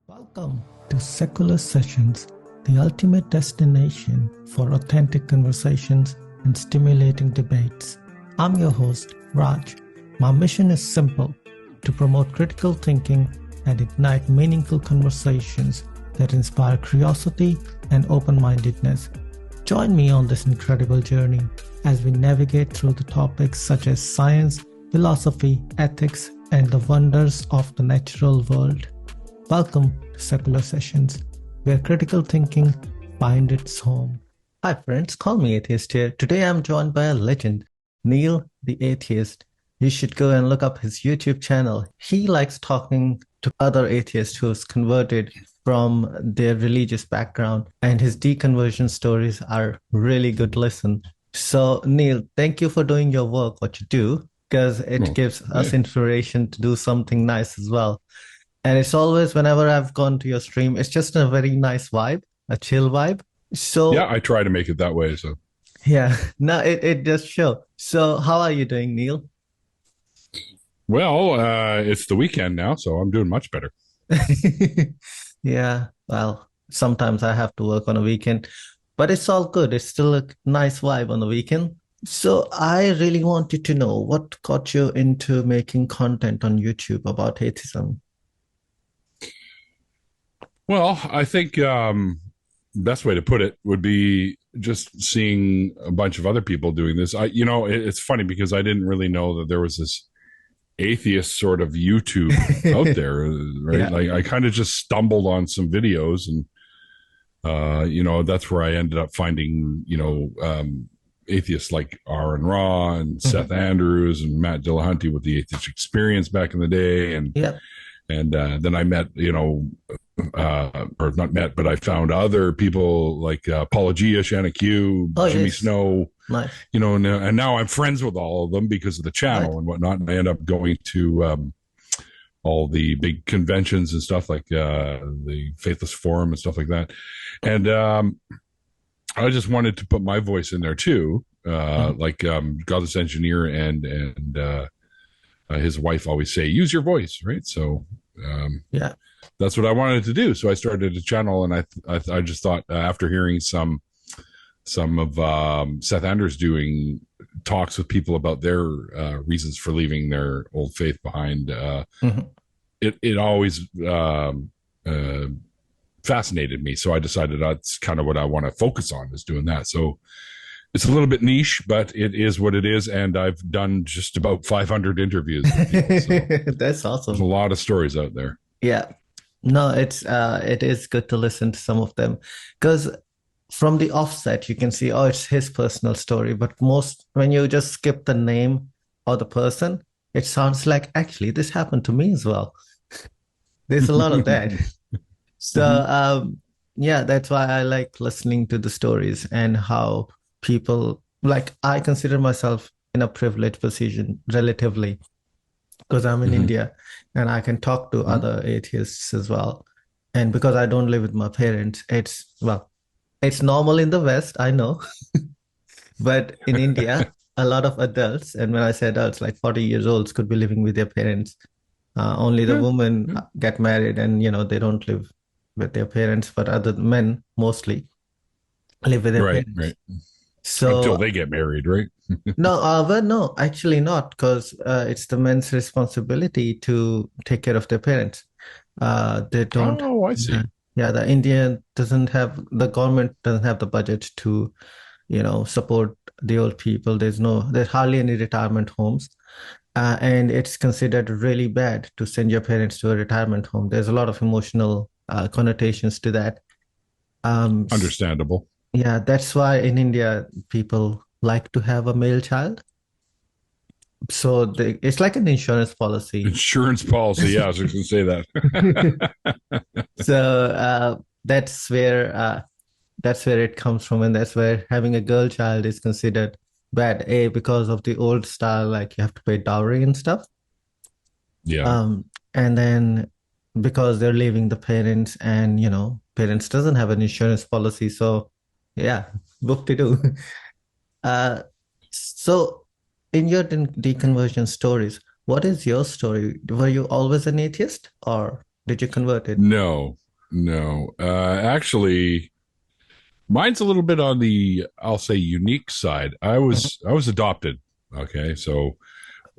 Welcome to Secular Sessions, the ultimate destination for authentic conversations and stimulating debates. I'm your host, Raj. My mission is simple: to promote critical thinking and ignite meaningful conversations that inspire curiosity and open-mindedness. Join me on this incredible journey as we navigate through the topics such as science, philosophy, ethics, and the wonders of the natural world. Welcome to Secular Sessions, where critical thinking finds its home. Hi friends, call me Atheist here. Today I'm joined by a legend, Neil the Atheist. You should go and look up his YouTube channel. He likes talking to other atheists who's converted from their religious background, and his deconversion stories are really good listen. So Neil, thank you for doing your work, what you do, because it gives us inspiration to do something nice as well. And it's always, whenever I've gone to your stream, it's just a very nice vibe, a chill vibe. So yeah, I try to make it that way. So yeah, no, it does show. So how are you doing, Neil? well, it's the weekend now, so I'm doing much better. Yeah, well, sometimes I have to work on a weekend, but it's all good. It's still a nice vibe on the weekend. So I really wanted to know what got you into making content on YouTube about atheism. Well, I think best way to put it would be just seeing a bunch of other people doing this. It's funny because I didn't really know that there was this atheist sort of YouTube out there, right? Yeah. Like I kind of just stumbled on some videos, and that's where I ended up finding, atheists like Aaron Ra and Seth Andrews and Matt Dillahunty with the Atheist Experience back in the day, and Yeah. then I met, or not met, but I found other people like Apologia, Shanna Q, Oh, Jimmy yes. Snow, Nice. and now I'm friends with all of them because of the channel Right. and whatnot. And I end up going to all the big conventions and stuff like the Faithless Forum and stuff like that. And I just wanted to put my voice in there too, like Godless Engineer and his wife always say, use your voice, right? So Yeah. that's what I wanted to do. So I started a channel, and I just thought after hearing some of Seth Anders doing talks with people about their reasons for leaving their old faith behind, Mhm. it always fascinated me. So I decided that's kind of what I want to focus on, is doing that. So it's a little bit niche, but it is what it is. And I've done just about 500 interviews with people. So That's there's a awesome. lot of stories out there. Yeah. No, it is good to listen to some of them because from the offset you can see, oh, it's his personal story. But most when you just skip the name or the person, it sounds like actually this happened to me as well. There's a lot of that. So Mm-hmm. yeah, that's why I like listening to the stories and how people like I consider myself in a privileged position relatively because I'm in Mm-hmm. India and I can talk to Mm-hmm. other atheists as well. And because I don't live with my parents, it's normal in the West, I know, but in India, a lot of adults, and when I say adults, like 40 years olds could be living with their parents. Only the Yeah, women yeah. get married and, they don't live with their parents, but other men mostly live with their Right, parents. right. So Until they get married, right? no, well, no, actually not, because it's the men's responsibility to take care of their parents. They don't, Oh, I yeah, see. yeah, the government doesn't have the budget to, support the old people. There's hardly any retirement homes. And it's considered really bad to send your parents to a retirement home. There's a lot of emotional connotations to that. Um, Understandable. yeah, that's why in India, people like to have a male child. So it's like an insurance policy. Insurance policy. Yeah, I was just going to say that. So that's where it comes from, and that's where having a girl child is considered bad. A, because of the old style, like you have to pay dowry and stuff. Yeah. And then because they're leaving the parents, and parents doesn't have an insurance policy, so yeah, book to do. Uh, so in your deconversion stories, what is your story? Were you always an atheist or? Did you convert it? No, no. Actually, mine's a little bit on the, I'll say, unique side. I Mhm. was I was adopted. Okay, so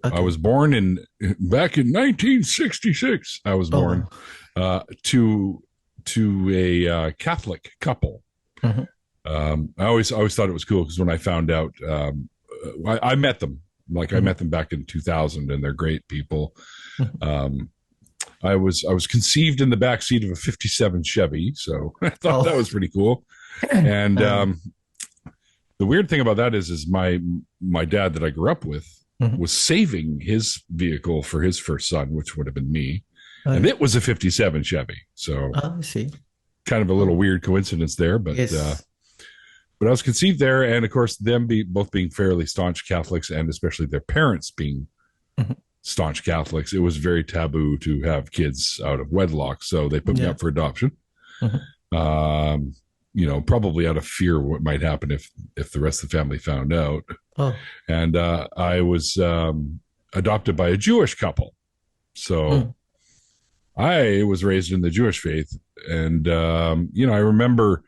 I Okay. was born in back in 1966. I was born Oh. to a Catholic couple. Mhm. I always thought it was cool because when I found out, I met them. Like I Mhm. met them back in 2000, and they're great people. Mhm. Um, I was conceived in the back seat of a '57 Chevy, so I thought that Oh. was pretty cool. And Uh, the weird thing about that is my dad that I grew up with mhm. was saving his vehicle for his first son, which would have been me, and Okay. it was a '57 Chevy. So I see. kind of a little Oh. weird coincidence there, Yes. but I was conceived there, and of course, both being fairly staunch Catholics, and especially their parents being Mhm. staunch Catholics, it was very taboo to have kids out of wedlock. So they put me Yeah. up for adoption. Mhm. Um, probably out of fear what might happen if the rest of the family found out. Oh. And I was adopted by a Jewish couple, so Mm. I was raised in the Jewish faith, and I remember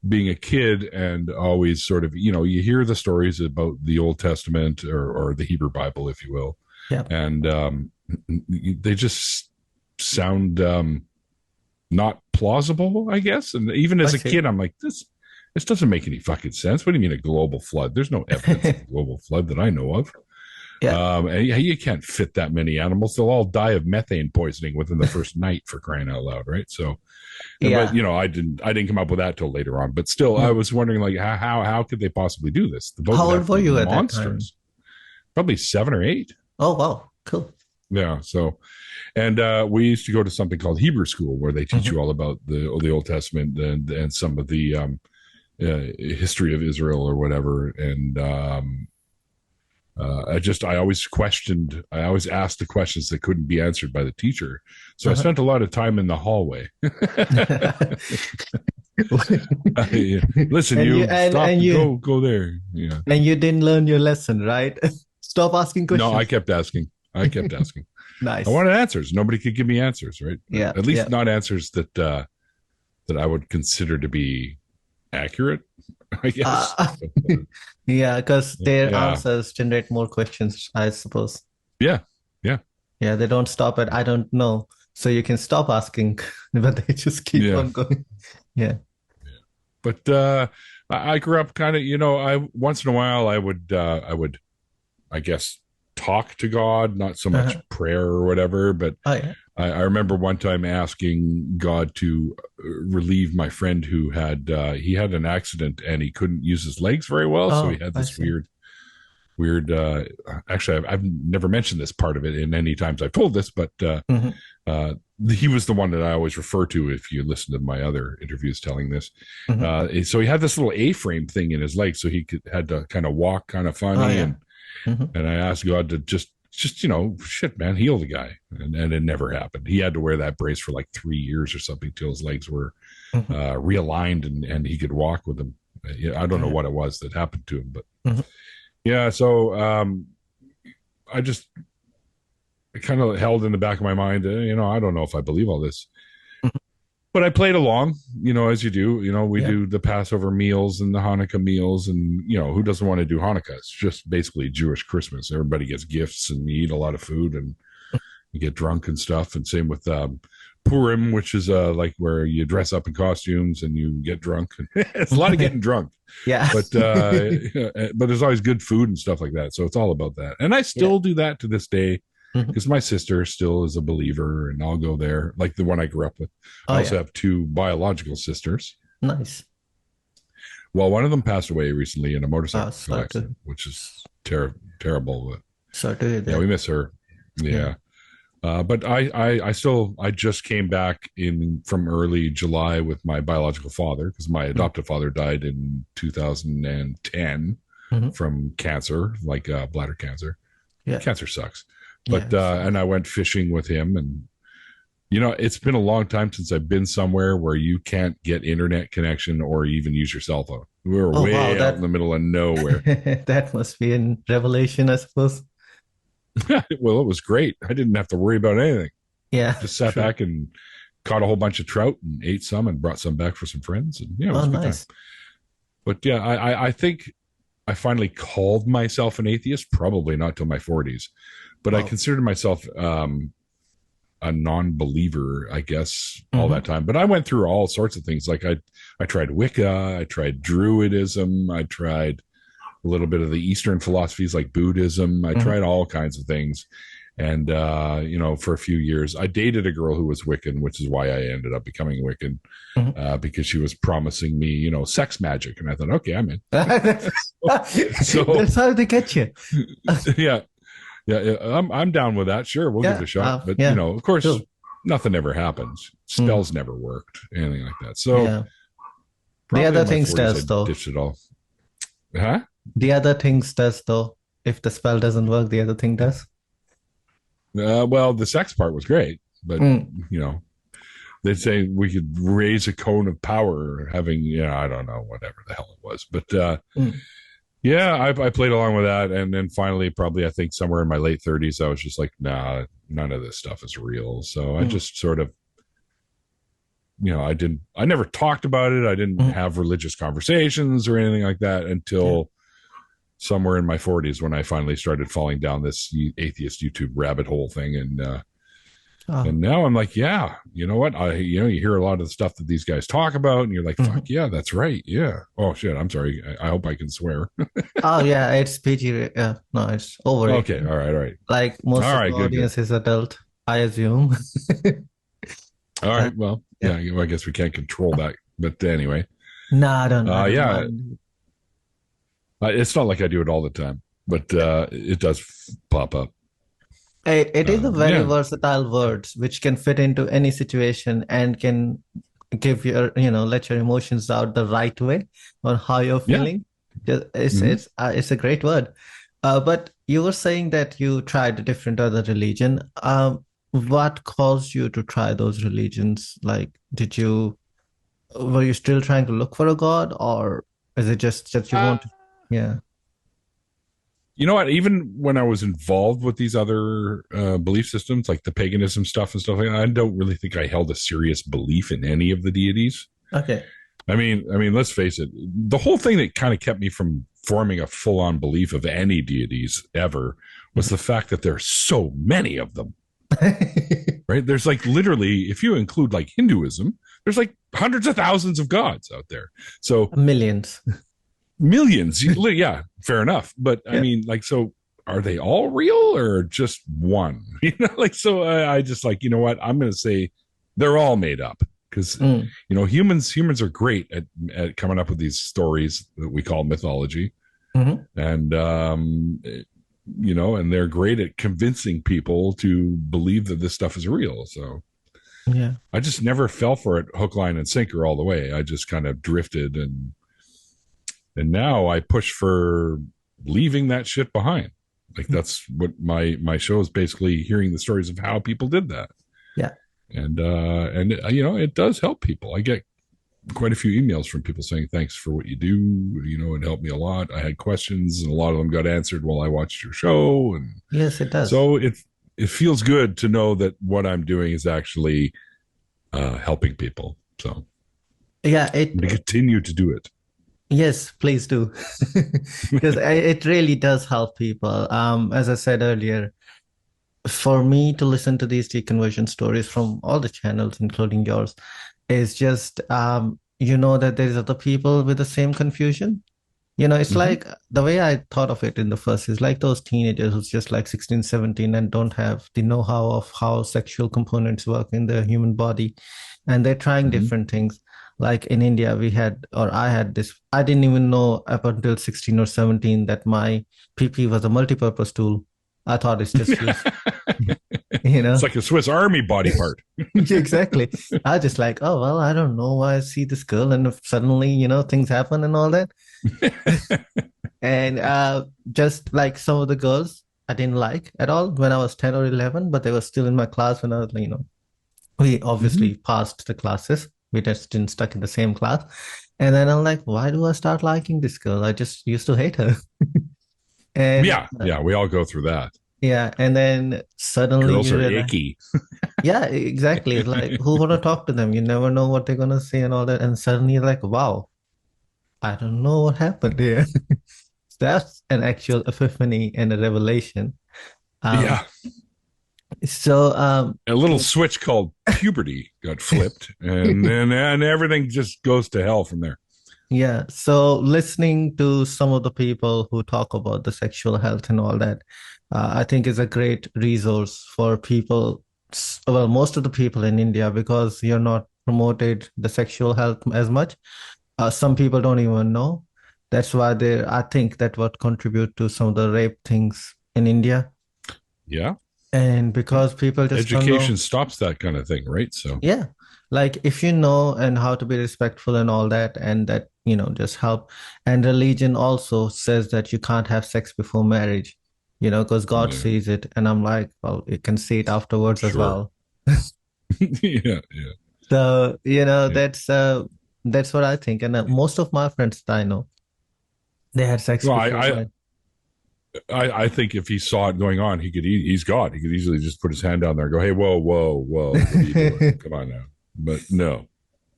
being a kid and always sort of, you hear the stories about the Old Testament or the Hebrew Bible, if you will, Yeah. and they just sound not plausible, I guess. And even I as a see. kid, I'm like, this doesn't make any fucking sense. What do you mean a global flood? There's no evidence of a global flood that I know of. Yeah. And you can't fit that many animals. They'll all die of methane poisoning within the first night, for crying out loud, right? So, but Yeah. I didn't come up with that till later on. But still, I Mm. was wondering, like, how could they possibly do this? The boat How would old have to were be you at that time? monstrous, probably 7 or 8. Oh, wow. Cool. Yeah. So, and we used to go to something called Hebrew school, where they teach Mhm. you all about the Old Testament and some of the history of Israel or whatever. And I always asked the questions that couldn't be answered by the teacher. So I Uh-huh. spent a lot of time in the hallway. Listen, and you you and stop, and you go there. Yeah. and you didn't learn your lesson, right? Stop asking No, I questions. kept asking. I kept asking. I Nice. wanted answers. Nobody could give me answers, right? Yeah. At Yeah. least not answers that I would consider to be accurate, I guess. Uh, yeah, because their Yeah. answers generate more questions, I suppose. Yeah. Yeah. Yeah, they don't stop at I don't know. So you can stop asking, but they just keep Yeah. on going. Yeah. But I grew up kind of, I once in a while I would I guess talk to God, not so much Uh-huh. prayer or whatever, but Oh yeah. I remember one time asking God to relieve my friend who he had an accident and he couldn't use his legs very well, so he Oh, had I this see. weird. Actually, I've never mentioned this part of it in any times I've told this, but Hmm. uh, he was the one that I always refer to if you listen to my other interviews telling this. Hmm. So he had this little A-frame thing in his leg, so had to kind of walk kind of Oh funny, yeah. and Hmm. I asked God to just shit, man, heal the guy, and it never happened. He had to wear that brace for like 3 years or something till his legs were Hmm. realigned and he could walk with them. I don't know Yeah. what it was that happened to him, but Hmm. yeah. So I just kind of held in the back of my mind, I don't know if I believe all this, but I played along, as you do. We Yeah. do the Passover meals and the Hanukkah meals, and who doesn't want to do Hanukkah? It's just basically Jewish Christmas. Everybody gets gifts and you eat a lot of food and you get drunk and stuff. And same with Purim, which is like where you dress up in costumes and you get drunk. It's a lot of getting drunk, Yeah. but but there's always good food and stuff like that. So it's all about that. And I Yeah. still do that to this day Hmm. because my sister still is a believer, and I'll go there, like the one I grew up with. I Oh also yeah. have two biological sisters. Nice. Well, one of them passed away recently in a motorcycle Sorry to accident, which is terrible. But sorry to hear yeah, we that. miss her. Yeah. Yeah. But I just came back in from early July with my biological father because my Mm. adoptive father died in 2010 Hmm. from cancer, like bladder cancer. Yeah. Cancer sucks. But Yes. and I went fishing with him, and it's been a long time since I've been somewhere where you can't get internet connection or even use your cell phone. We were Oh wow, way out in the middle of nowhere. that must be in Revelation, I suppose. Well, it was great. I didn't have to worry about anything. Yeah, Just sat true. back and caught a whole bunch of trout and ate some and brought some back for some friends. And yeah, it was Oh, a good time. nice. But yeah, I think I finally called myself an atheist, probably not till my 40s, but I Wow. considered myself a non-believer, I guess, all Mm-hmm. that time. But I went through all sorts of things. Like I tried Wicca, I tried Druidism, I tried a little bit of the Eastern philosophies like Buddhism. I Mm-hmm. tried all kinds of things. And, for a few years, I dated a girl who was Wiccan, which is why I ended up becoming Wiccan, Mm-hmm. because she was promising me, sex magic. And I thought, okay, I'm in. So, That's how they get you. yeah, yeah, I'm down with that. Sure, we'll give it Yeah. a shot. But, Yeah. of course, Cool. nothing ever happens. Mm. Spells never worked, anything like that. So, Yeah. The probably other in my things 40s, I does though. ditched it all. Huh? The other things does though. If the spell doesn't work, the other thing does. Well, the sex part was great, but, Mm. they'd say we could raise a cone of power having, I don't know, whatever the hell it was. But Mm. yeah, I played along with that. And then finally, probably, I think somewhere in my late 30s, I was just like, nah, none of this stuff is real. So I Mm. just sort of, I never talked about it. I didn't Mm. have religious conversations or anything like that until somewhere in my 40s when I finally started falling down this atheist YouTube rabbit hole thing. Oh. And now I'm like, yeah, you know what? You hear a lot of the stuff that these guys talk about, and you're like, Mhm. fuck yeah, that's right. Yeah. Oh shit. I'm sorry. I hope I can swear. Oh yeah, it's PG. Yeah, no, it's over Okay. 18. All right. All right. Like most All of the right. Good. Good. audience is adult, I assume. All right. Well, Yeah. yeah. I guess we can't control that, but anyway, No, I don't yeah. mind. It's not like I do it all the time, but it does pop up. It is a very Yeah. versatile word which can fit into any situation and can give let your emotions out the right way on how you're Yeah. feeling. It's Mhm. it's a great word. But you were saying that you tried a different other religion. What caused you to try those religions? Like, were you still trying to look for a God, or is it just that you Uh, want to? Yeah. You know what? Even when I was involved with these other belief systems, like the paganism stuff and stuff like that, I don't really think I held a serious belief in any of the deities. Okay. I mean, let's face it. The whole thing that kind of kept me from forming a full-on belief of any deities ever was the fact that there are so many of them. Right? There's like literally, if you include like Hinduism, there's like hundreds of thousands of gods out there. So Millions. millions. Yeah, fair enough. But I Yeah. mean, like, so are they all real or just one? So I just like, you know what? I'm going to say they're all made up because, Mm. humans are great at coming up with these stories that we call mythology. Mhm. And, and they're great at convincing people to believe that this stuff is real. So Yeah. I just never fell for it hook, line, and sinker all the way. I just kind of drifted and now I push for leaving that shit behind. Like that's what my show is basically hearing the stories of how people did that. Yeah. And it does help people. I get quite a few emails from people saying, thanks for what you do. It helped me a lot. I had questions and a lot of them got answered while I watched your show. And Yes, it does. so it feels good to know that what I'm doing is actually helping people. So Yeah, I'm going to continue to do it. yes, please do. Because it really does help people. As I said earlier, for me to listen to these deconversion stories from all the channels, including yours, is just that there's other people with the same confusion. It's Mhm. like the way I thought of it in the first is like those teenagers who's just like 16, 17 and don't have the know-how of how sexual components work in the human body. And they're trying Mhm. different things. Like in India, I had this, I didn't even know up until 16 or 17 that my PP was a multi-purpose tool. I thought it's just used, It's like a Swiss Army body part. Exactly. I just like, oh, well, I don't know why I see this girl and if suddenly, things happen and all that. And just like some of the girls I didn't like at all when I was 10 or 11, but they were still in my class when I was, we obviously passed the classes. We just didn't stuck in the same class. And then I'm like, why do I start liking this girl? I just used to hate her. And Yeah, we all go through that. Yeah, and then suddenly Girls you are realize, icky. yeah, exactly. It's like, who want to talk to them? You never know what they're gonna say and all that. And suddenly you're like, wow, I don't know what happened here. That's an actual epiphany and a revelation. Um, Yeah. so A little switch called puberty got flipped, and then and everything just goes to hell from there. yeah, so listening to some of the people who talk about the sexual health and all that, I think is a great resource for people, well, most of the people in India, because you're not promoted the sexual health as much. Some people don't even know. That's why I think that what contribute to some of the rape things in India. Yeah. And because people just don't Education know. stops that kind of thing, right? So, Yeah. Like if you know and how to be respectful and all that, and that, just help. And religion also says that you can't have sex before marriage, because God yeah, sees it. And I'm like, well, you can see it afterwards as sure. well. Yeah, yeah, So, yeah. that's what I think. And most of my friends that I know, they had sex Well, before marriage. I think if he saw it going on, he's God. He could easily just put his hand down there and go, "Hey, whoa, whoa, whoa, what are you doing? Come on now." But no,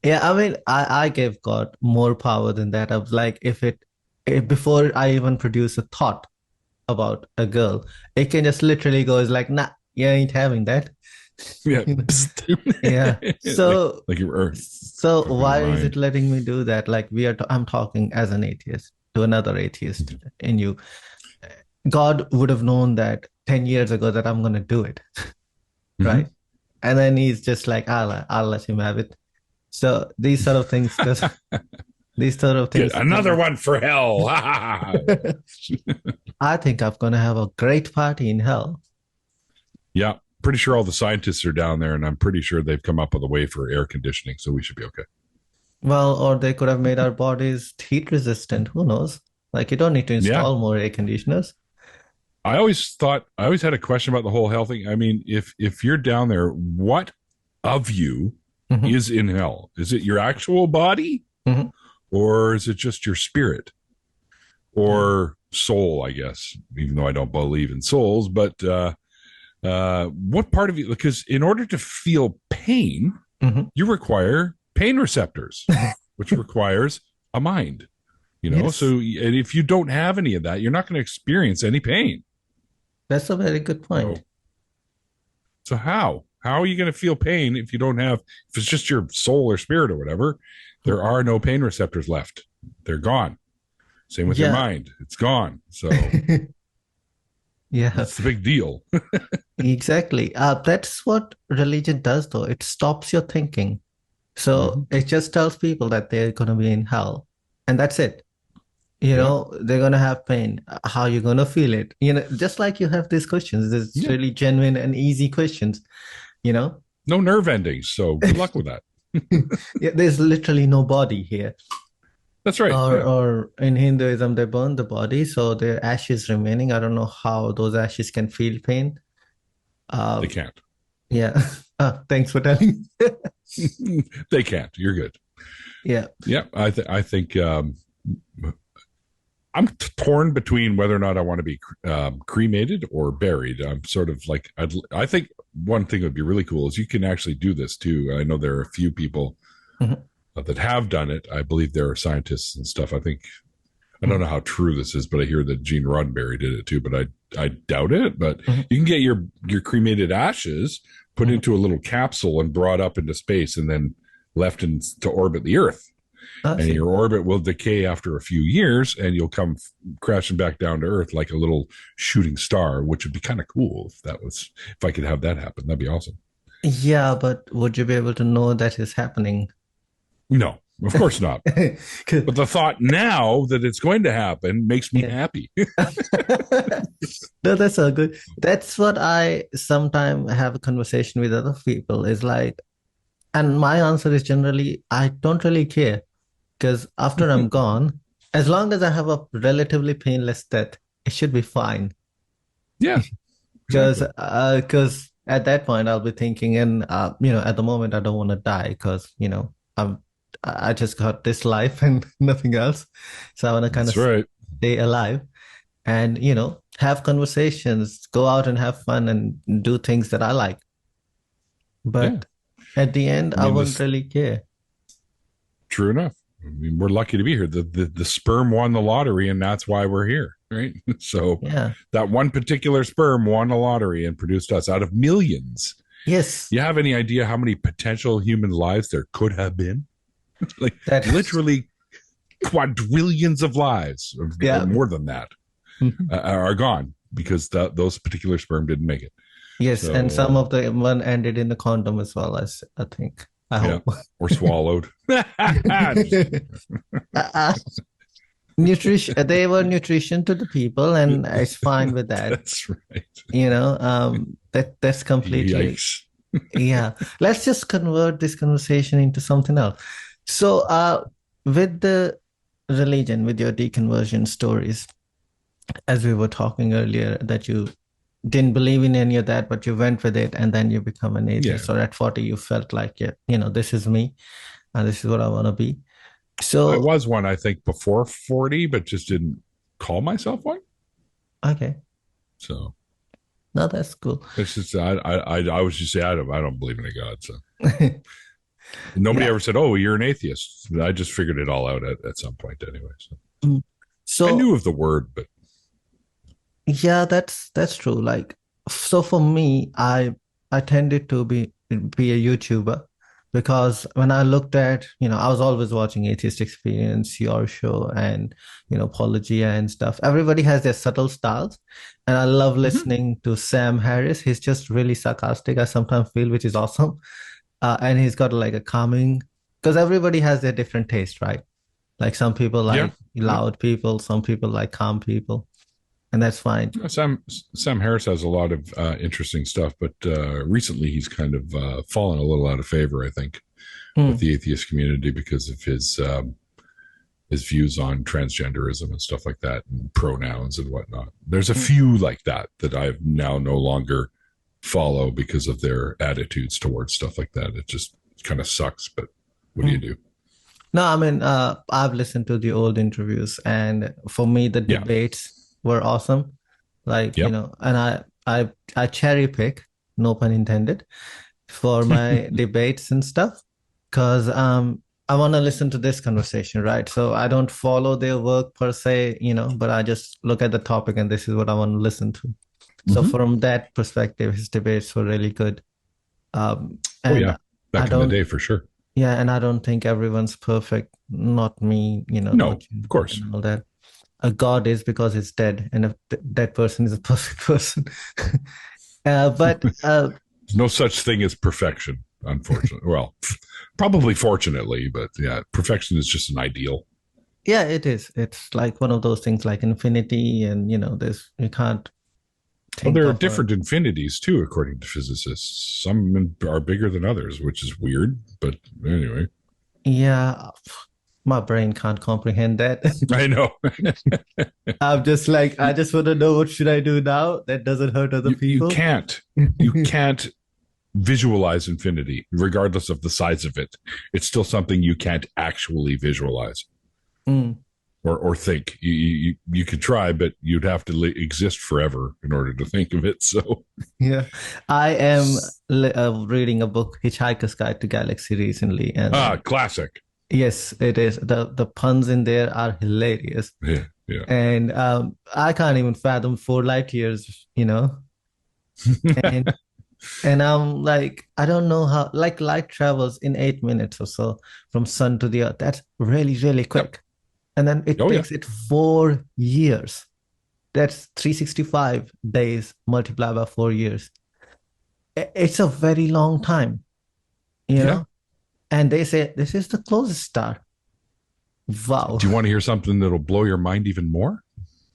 Yeah, I mean, I gave God more power than that. I was like, if before I even produce a thought about a girl, it can just literally go, it's like, nah, you ain't having that. yeah, You know? Yeah. So, like you were so fucking your why is it mind. letting me do that? Like I'm talking as an atheist to another atheist in you. God would have known that 10 years ago that I'm going to do it, Mm-hmm. right? And then he's just like, I'll let him have it. So these sort of Get things come another up. one for hell. I think I'm going to have a great party in hell. Yeah, pretty sure all the scientists are down there, and I'm pretty sure they've come up with a way for air conditioning, so we should be okay. Well, or they could have made our bodies heat resistant. Who knows? Like, you don't need to Yeah, install more air conditioners. I always had a question about the whole hell thing. I mean, if you're down there, what of you Hmm. is in hell? Is it your actual body, Hmm. or is it just your spirit or soul? I guess, even though I don't believe in souls, but what part of you? Because in order to feel pain, Hmm. you require pain receptors, which requires a mind. So Yes, and if you don't have any of that, you're not going to experience any pain. that's a very good point. So So how are you going to feel pain if you don't have if it's just your soul or spirit or whatever? There are no pain receptors left. They're gone. Same with your Yeah. mind. It's gone. So Yeah, that's the big deal. exactly. That's what religion does, though. It stops your thinking. So Mm-hmm. it just tells people that they're going to be in hell, and that's it. Yeah. They're gonna have pain. How you gonna feel it? Just like you have these questions, these Yeah. really genuine and easy questions, you know? No nerve endings. So good luck with that. Yeah, there's literally no body here. That's right. Or Yeah. or in Hinduism, they burn the body, so the ashes remaining. I don't know how those ashes can feel pain. They Uh, can't. yeah. Thanks for telling. They can't. You're good. Yeah. Yeah. I think I'm torn between whether or not I want to be cremated or buried. I'm sort of like I think one thing that would be really cool is you can actually do this too. I know there are a few people Mhm. that have done it. I believe there are scientists and stuff. I don't Mhm. know how true this is, but I hear that Gene Roddenberry did it too. But I doubt it. But Mhm. you can get your cremated ashes put Mhm. into a little capsule and brought up into space and then left to orbit the Earth, I and see. your orbit will decay after a few years and you'll come crashing back down to earth like a little shooting star, which would be kind of cool if I could have that happen. That'd be awesome. Yeah, but would you be able to know that is happening? No, of course not. 'Cause- But the thought now that it's going to happen makes me yeah. happy. No, that's so good. That's what I sometimes have a conversation with other people is like, and my answer is generally, I don't really care because after I'm gone, as long as I have a relatively painless death, it should be fine. Yeah, Because exactly. at that point I'll be thinking, and at the moment I don't want to die because I just got this life and nothing else, so I want to kind of That's right. stay alive. and, have conversations, go out and have fun and do things that I like. Yeah. But at the end, I I mean, wouldn't this really care. true enough. I mean, we're lucky to be here. The sperm won the lottery, and that's why we're here, right? So Yeah. that one particular sperm won a lottery and produced us out of millions. Yes. You have any idea how many potential human lives there could have been? Like That's, literally quadrillions of lives, or yeah. more than that, Mhm. are gone because those particular sperm didn't make it. Yes. And some So of the one ended in the condom as well, I think. I yeah, hope. or swallowed. Just kidding. Uh, nutrition, they were nutrition to the people, and it's fine with that. That's right. That's completely, Yikes. yeah. Let's just convert this conversation into something else. So, with the religion, with your deconversion stories, as we were talking earlier, that you didn't believe in any of that, but you went with it, and then you become an Yeah, atheist. Or at 40, you felt like, yeah, this is me, and this is what I want to be. I So, was one, I think, before 40, but just didn't call myself one. okay, So no, that's cool. it's just I was just say I don't believe in a God. So nobody Yeah. ever said, "Oh, you're an atheist." I just figured it all out at some point anyway. So Mm. I So knew of the word, but yeah, that's true. Like, so for me, I tended to be a YouTuber because when I looked at, I was always watching Atheist Experience, your show, and Apologia and stuff. Everybody has their subtle styles, and I love mm-hmm. listening to Sam Harris. He's just really sarcastic, I sometimes feel, which is awesome. And he's got like a calming, because everybody has their different taste, right? Like some people Yeah, like yeah. loud people, some people like calm people, and that's fine. Sam Harris has a lot of interesting stuff, but recently he's kind of fallen a little out of favor, I think, with Hmm. the atheist community because of his views on transgenderism and stuff like that, and pronouns and whatnot. There's a few like that I now no longer follow because of their attitudes towards stuff like that. It just kind of sucks, but what do Hmm. you do? No, I mean, I've listened to the old interviews, and for me, the Yeah. debates were awesome. Like, Yep. and I cherry pick, no pun intended, for my debates and stuff, because I want to listen to this conversation, right? So I don't follow their work per se, but I just look at the topic, and this is what I want to listen to. So Mm-hmm. from that perspective, his debates were really good. Oh And yeah, I back in the don't day for sure. Yeah, and I don't think everyone's perfect. Not me, No, not you, of course. and all that. A God is because it's dead, and a dead person is a perfect person. But There's no such thing as perfection, unfortunately. Well, probably fortunately, but yeah, perfection is just an ideal. yeah, it is. It's like one of those things like infinity, and there's you can't Well, think there are of a different infinities too, according to physicists. Some are bigger than others, which is weird. But anyway, yeah. My brain can't comprehend that. I know I'm just like, I just want to know what should I do now that doesn't hurt other you people. can't visualize infinity, regardless of the size of it. It's still something you can't actually visualize Mm. or think. You could try, but you'd have to exist forever in order to think of it. So, Yeah, I am reading a book, Hitchhiker's Guide to Galaxy, recently, and classic. yes, it is. The puns in there are hilarious, Yeah, yeah. and I can't even fathom 4 light years, and I'm like, I don't know how, like, light travels in 8 minutes or so from sun to the earth. That's really, really Yep. quick, and then it Oh yeah. takes it 4 years. That's 365 days multiplied by 4 years. It's a very long time, you Yeah. know? And they say this is the closest star. Wow. Do you want to hear something that'll blow your mind even more?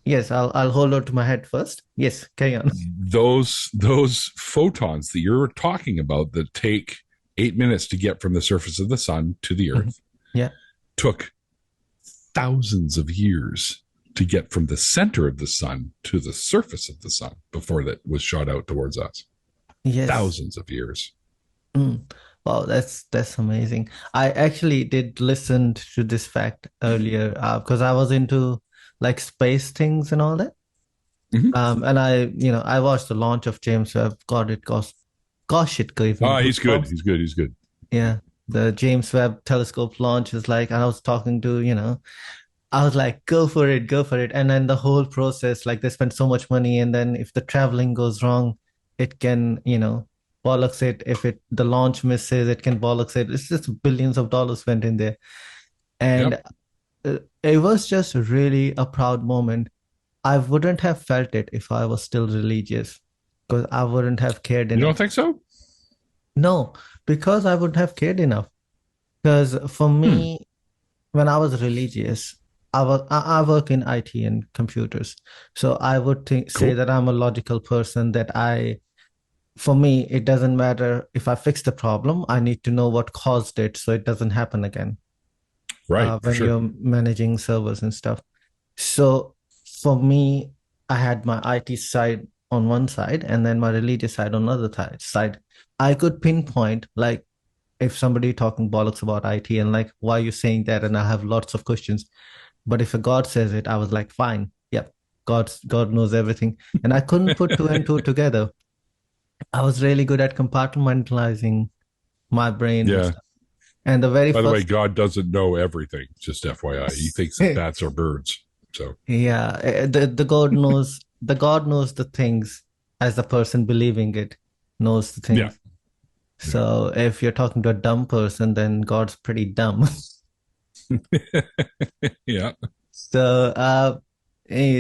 Yes, I'll hold on to my head first. Yes, carry on. Those photons that you're talking about that take 8 minutes to get from the surface of the sun to the Mhm. earth Yeah. took thousands of years to get from the center of the sun to the surface of the sun before that was shot out towards us. Yes. Thousands of years. Mm. Wow, that's amazing. I actually did listen to this fact earlier because I was into like space things and all that. Mhm. And I watched the launch of James Webb. God, gosh, it gave me Oh, he's good. goosebumps. He's good. He's good. Yeah, the James Webb telescope launch is like, and I was talking to, I was like, go for it, go for it. And then the whole process, like they spent so much money, and then if the traveling goes wrong, it can, bollocks it. If the launch misses, it can bollocks it. It's just billions of dollars spent in there. Yep. And it was just really a proud moment. I wouldn't have felt it if I was still religious, because I wouldn't have cared You don't enough. think so? No, because I wouldn't have cared enough. Because for Hmm. me, when I was religious, I work in IT and computers. So I would say Cool. that I'm a logical person, that for me, it doesn't matter if I fix the problem, I need to know what caused it so it doesn't happen again Right. For when sure. you're managing servers and stuff. So for me, I had my IT side on one side and then my religious side on another side. I could pinpoint, like, if somebody talking bollocks about IT and like, why are you saying that? And I have lots of questions. But if a God says it, I was like, fine, yep, God knows everything. And I couldn't put two and two together. I was really good at compartmentalizing my brain and Yeah. stuff. And the very By the way, first, God doesn't know everything. Just FYI, he thinks that bats are birds. So yeah, the God knows the things as the person believing it knows the yeah, things. So if you're talking to a dumb person, then God's pretty dumb. yeah, yeah. So,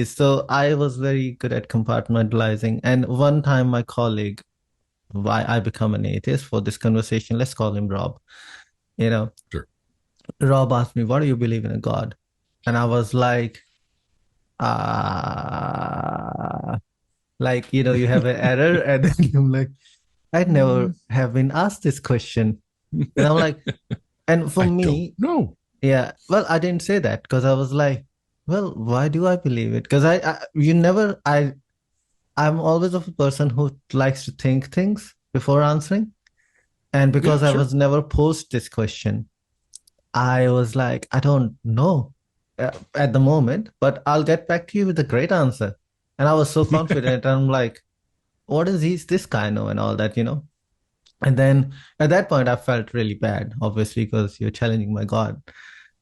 so I was very good at compartmentalizing. And one time, my colleague, why I become an atheist for this conversation, let's call him Rob. You know, Sure. Rob asked me, "What do you believe in a God?" And I was ah, like, you have an error, and then I'm like, I never have been asked this question, and I'm like, and for I don't me, know. yeah, well, I didn't say that because I was like, well, why do I believe it? Because you never, I'm always of a person who likes to think things before answering. And Yeah, because I sure. was never posed this question, I was like, I don't know at the moment, but I'll get back to you with a great answer. And I was so confident. I'm like, what does this guy know and all that? And then at that point, I felt really bad, obviously, because you're challenging my God.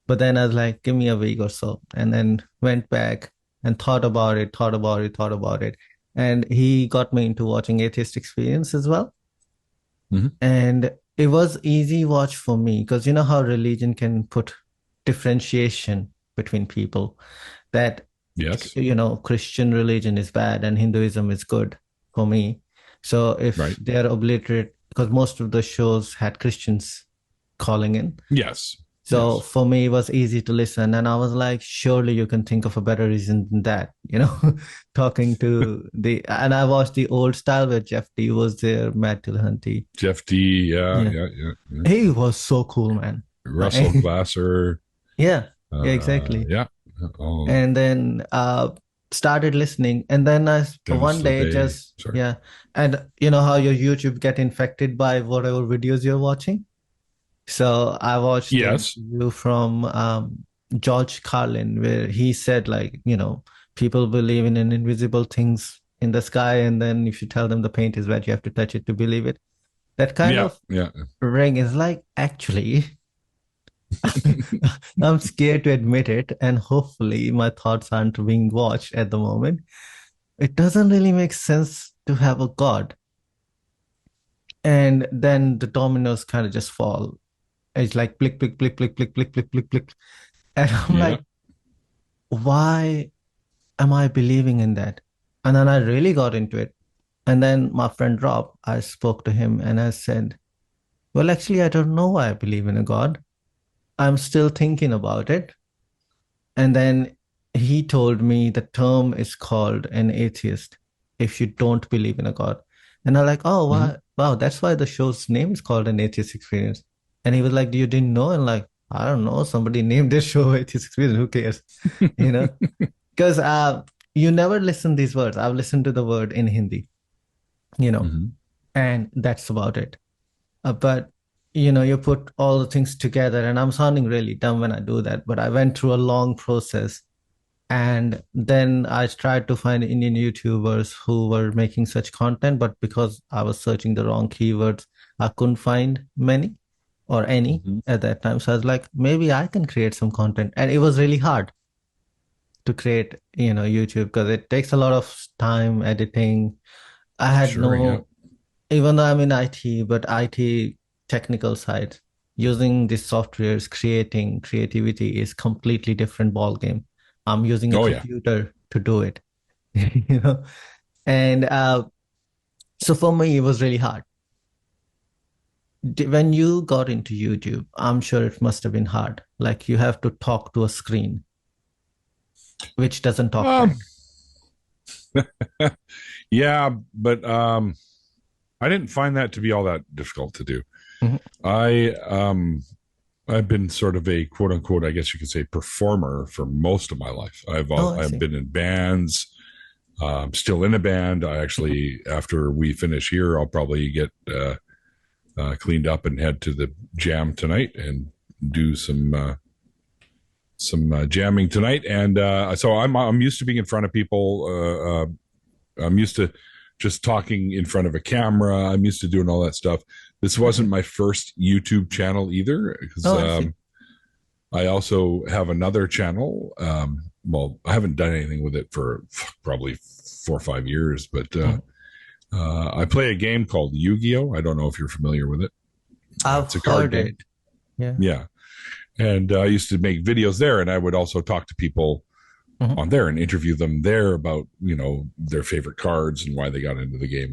But then I was like, give me a week or so. And then went back and thought about it, thought about it, thought about it. And he got me into watching Atheist Experience as well. Hmm. And it was easy watch for me because you know how religion can put differentiation between people, that Yes. Christian religion is bad and Hinduism is good for me. So if Right. they're obliterate, because most of the shows had Christians calling in, Yes. so Yes. for me, it was easy to listen. And I was like, surely you can think of a better reason than that, talking to and I watched the old style where Jeff D was there, Matt Dillahunty. Jeff D. Yeah. Yeah. Yeah. Yeah. Yeah. He was so cool, man. Like, Russell Glasser. yeah, yeah, exactly. Yeah. Oh, And then started listening. And then Dennis one day LeDay. just, Sorry. yeah. And you know how your YouTube get infected by whatever videos you're watching? So I watched the Yes. interview from George Carlin where he said, like, people believe in an invisible things in the sky, and then if you tell them the paint is wet, you have to touch it to believe it. That kind Yeah. of Yeah. ring is like, actually, I'm scared to admit it, and hopefully my thoughts aren't being watched at the moment. It doesn't really make sense to have a God. And then the dominoes kind of just fall. It's like blick, blick, blick, blick, blick, blick, blick, blick, blick. And I'm Yeah. like, why am I believing in that? And then I really got into it. And then my friend Rob, I spoke to him and I said, well, actually, I don't know why I believe in a God. I'm still thinking about it. And then he told me the term is called an atheist if you don't believe in a God. And I'm like, oh, Hmm. wow, wow, that's why the show's name is called An Atheist Experience. And he was like, you didn't know? And like, I don't know, somebody named this show Atheist Experience. Who cares? You know? Because you never listen these words. I've listened to the word in Hindi, you know, Hmm. and that's about it. But you put all the things together, and I'm sounding really dumb when I do that, but I went through a long process And then I tried to find Indian YouTubers who were making such content, but because I was searching the wrong keywords, I couldn't find many or any Mhm. at that time. So I was like, maybe I can create some content. And it was really hard to create, YouTube because it takes a lot of time editing. I had Sure, yeah. no, even though I'm in IT, but IT technical side, using these softwares, creating creativity is completely different ball game. I'm using a Oh yeah. computer to do it, you know. And so for me, it was really hard. When you got into YouTube, I'm sure it must have been hard. Like you have to talk to a screen, which doesn't talk Um, back. yeah, but I didn't find that to be all that difficult to do. Mhm. I've been sort of a quote unquote, I guess you could say, performer for most of my life. Oh, I I've see. been in bands. Still in a band. I Mhm. actually, after we finish here, I'll probably get cleaned up and head to the jam tonight and do some jamming tonight. And so I'm used to being in front of people. I'm used to just talking in front of a camera. I'm used to doing all that stuff. This wasn't Okay. my first YouTube channel either, because Oh, I see. I also have another channel. Well, I haven't done anything with it for probably 4 or 5 years, but Mhm. I play a game called Yu-Gi-Oh. I don't know if you're familiar with it. I've It's a card heard game. it. Yeah. Yeah. And I used to make videos there, and I would also talk to people Mhm. on there and interview them there about their favorite cards and why they got into the game.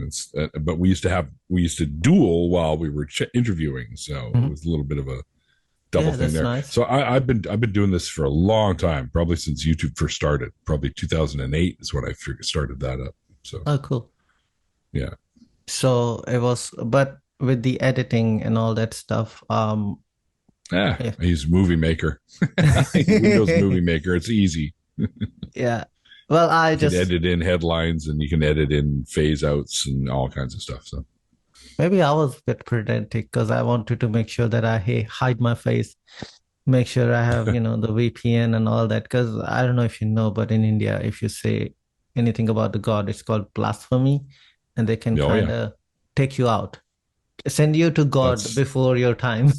But we used to duel while we were interviewing, so it Mhm. was a little bit of a double Yeah, thing that's there. nice. So I've been doing this for a long time, probably since YouTube first started. Probably 2008 is when I started that up. So Oh, cool. yeah, So it was, but with the editing and all that stuff, yeah. I use Movie Maker. I use Windows Movie Maker. It's easy. Yeah. Well, I You can just edit in headlines and you can edit in phase outs and all kinds of stuff. So maybe I was a bit pedantic because I wanted to make sure that I hide my face, make sure I have, the VPN and all that. Because I don't know if you know, but in India, if you say anything about the God, it's called blasphemy, and they can oh kind yeah, of take you out, send you to God that's before your time.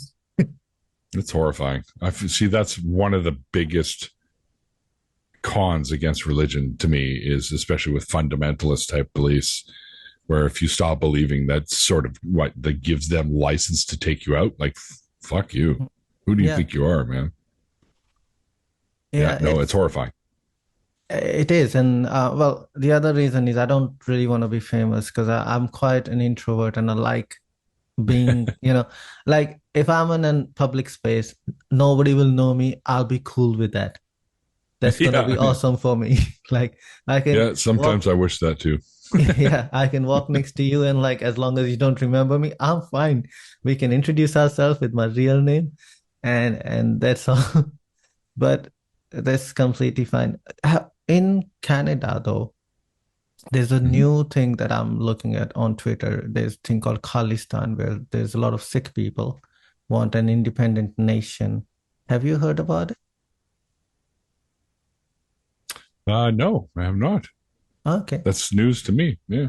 it's horrifying. I see that's one of the biggest cons against religion to me is especially with fundamentalist type beliefs where if you stop believing that's sort of what that gives them license to take you out like fuck you, who do you Yeah, think you are, man? Yeah, yeah, no, it's horrifying. it is. And well, the other reason is I don't really want to be famous because I'm quite an introvert and I like being, like if I'm in a public space, nobody will know me. I'll be cool with that. That's gonna be Yeah, awesome for me. Like I can yeah, sometimes walk, I wish that too. yeah, I can walk next to you and like as long as you don't remember me, I'm fine. We can introduce ourselves with my real name and that's all. But that's completely fine. In Canada though, there's a Mhm. new thing that I'm looking at on Twitter. There's a thing called Khalistan, where there's a lot of Sikh people want an independent nation. Have you heard about it? No, I have not. Okay. That's news to me. Yeah,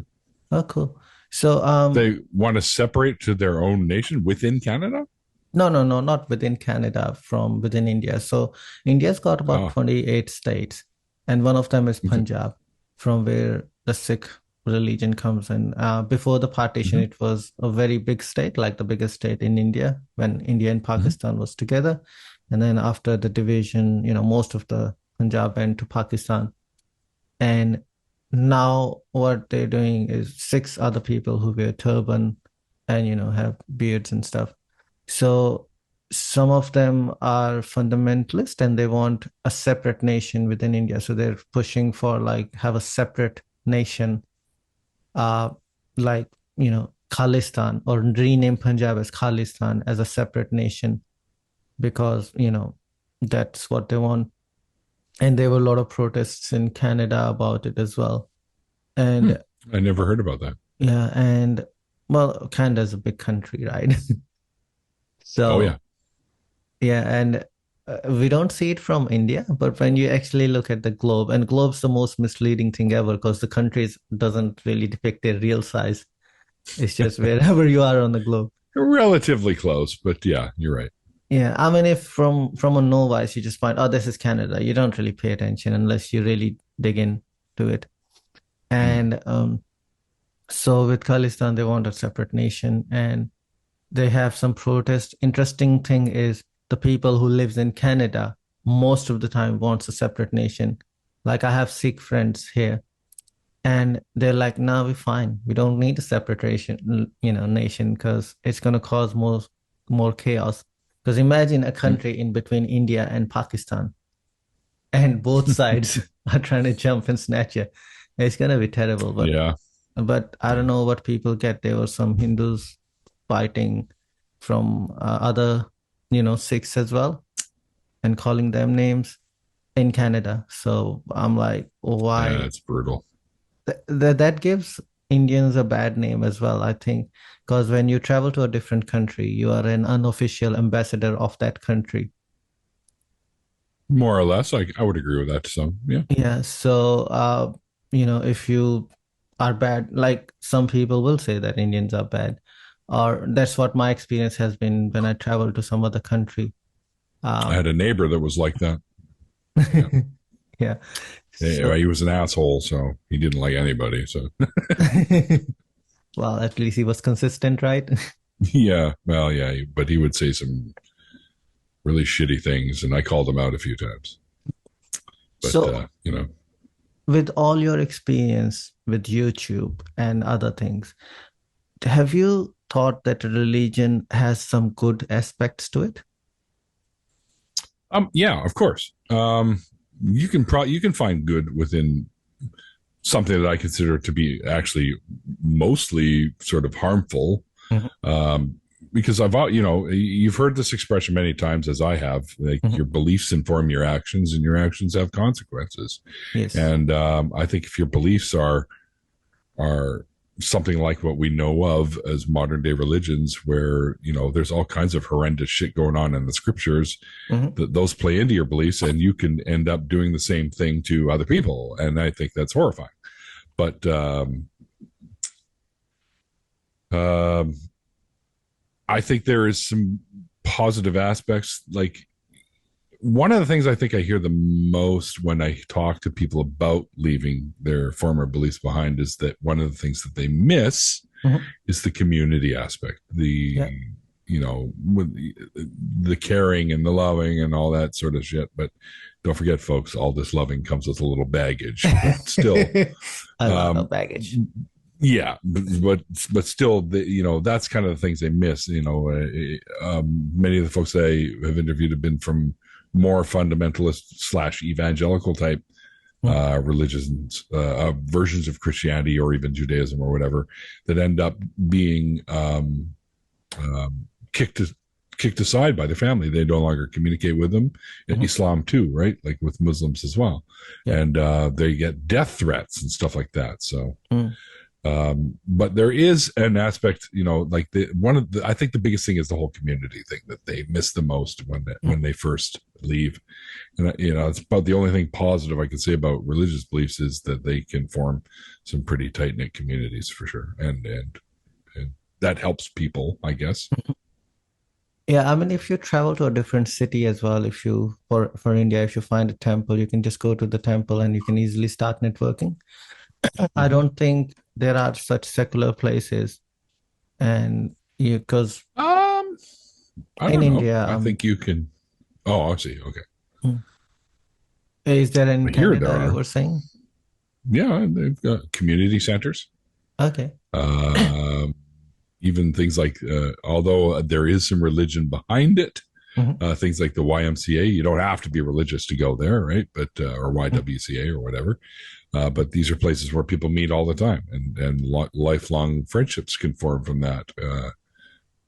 Oh, cool. So, they want to separate to their own nation within Canada. no, no, no, not within Canada, from within India. So, India's got about Oh, 28 states, and one of them is okay. Punjab, from where the Sikh religion comes in. Before the partition, Hmm. it was a very big state, like the biggest state in India when India and Hmm. Pakistan was together. And then after the division, most of the Punjab went to Pakistan. And now what they're doing is six other people who wear turban and, have beards and stuff. So some of them are fundamentalist and they want a separate nation within India. So they're pushing for like have a separate nation, uh, like, Khalistan, or rename Punjab as Khalistan as a separate nation because, that's what they want. And there were a lot of protests in Canada about it as well. Hmm. And I never heard about that. yeah, and well, Canada's a big country, right? Oh yeah. So yeah, and we don't see it from India, but when you actually look at the globe, and globe's the most misleading thing ever because the countries doesn't really depict their real size. It's just wherever you are on the globe. Relatively close, but yeah, you're right. Yeah, I mean, if from a novice you just find, oh, this is Canada, you don't really pay attention unless you really dig into it. Mm. And so with Khalistan, they want a separate nation, and they have some protest. Interesting thing is the people who lives in Canada most of the time wants a separate nation. Like I have Sikh friends here, and they're like, "No, we're fine. We don't need a separation, nation, because it's going to cause more chaos." Because imagine a Mm. country in between India and Pakistan, and both sides are trying to jump and snatch you. It's going to be terrible. But Yeah, but I don't yeah, know what people get. There were some Hindus fighting from other, Sikhs as well, and calling them names in Canada. So I'm like, yeah. why? It's brutal. That gives Indians a bad name as well, I think, because when you travel to a different country, you are an unofficial ambassador of that country. More or less, I would agree with that to some. Yeah, Yeah. So, if you are bad, like some people will say that Indians are bad, or that's what my experience has been when I travel to some other country. I had Um, a neighbor that was like that. Yeah, yeah. yeah, So, he was an asshole, so he didn't like anybody. So well, at least he was consistent, right? yeah, well, yeah, but he would say some really shitty things, and I called him out a few times. But So, you know, with all your experience with YouTube and other things, have you thought that religion has some good aspects to it? yeah, of course. You can find good within something that I consider to be actually mostly sort of harmful. Mhm, Um, because you've heard this expression many times, as I have. Like mhm. your beliefs inform your actions, and your actions have consequences. Yes. And I think if your beliefs are something like what we know of as modern day religions, where there's all kinds of horrendous shit going on in the scriptures, Mhm. that those play into your beliefs, and you can end up doing the same thing to other people, and I think that's horrifying. But um, I think there is some positive aspects. Like one of the things I think I hear the most when I talk to people about leaving their former beliefs behind is that one of the things that they miss Mhm. is the community aspect, Yeah. with the caring and the loving and all that sort of shit. But don't forget, folks, all this loving comes with a little baggage. But still, A lot of um, baggage. yeah, but still, that's kind of the things they miss. Many of the folks that I have interviewed have been from more fundamentalist slash evangelical type Mhm. religions, versions of Christianity or even Judaism or whatever, that end up being um, kicked kicked aside by the family. They no longer communicate with them. Mhm. Islam too, right? Like with Muslims as well, Yeah. and they get death threats and stuff like that. So. Mm. But there is an aspect, like I think the biggest thing is the whole community thing that they miss the most when they first leave. And, it's about the only thing positive I can say about religious beliefs is that they can form some pretty tight knit communities for sure. And that helps people, I guess. Yeah, I mean, if you travel to a different city as well, if you for India, if you find a temple, you can just go to the temple and you can easily start networking. I Mm-hmm. don't think there are such secular places, and you because I in don't know. India, I think you can. Oh, I see. Okay. mm. Is there in But here there Canada you are. were saying? Yeah, they've got community centers. Okay. Um, Even things like, although there is some religion behind it, Mhm. things like the YMCA, you don't have to be religious to go there, right? But or Mm. YWCA or whatever. But these are places where people meet all the time, and lifelong friendships can form from that.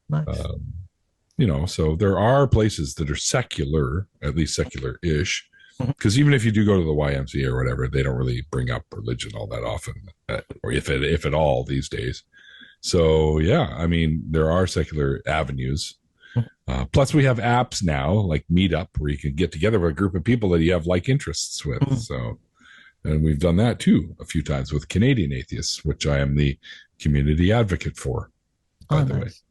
Nice. Um, so there are places that are secular, at least secular-ish, Mhm. because even if you do go to the YMCA or whatever, they don't really bring up religion all that often, or if at all these days. So yeah, I mean, there are secular avenues. Plus, we have apps now like Meetup where you can get together with a group of people that you have like interests with. Mm. So, and we've done that too a few times with Canadian atheists, which I am the community advocate for, by Oh, the way. nice.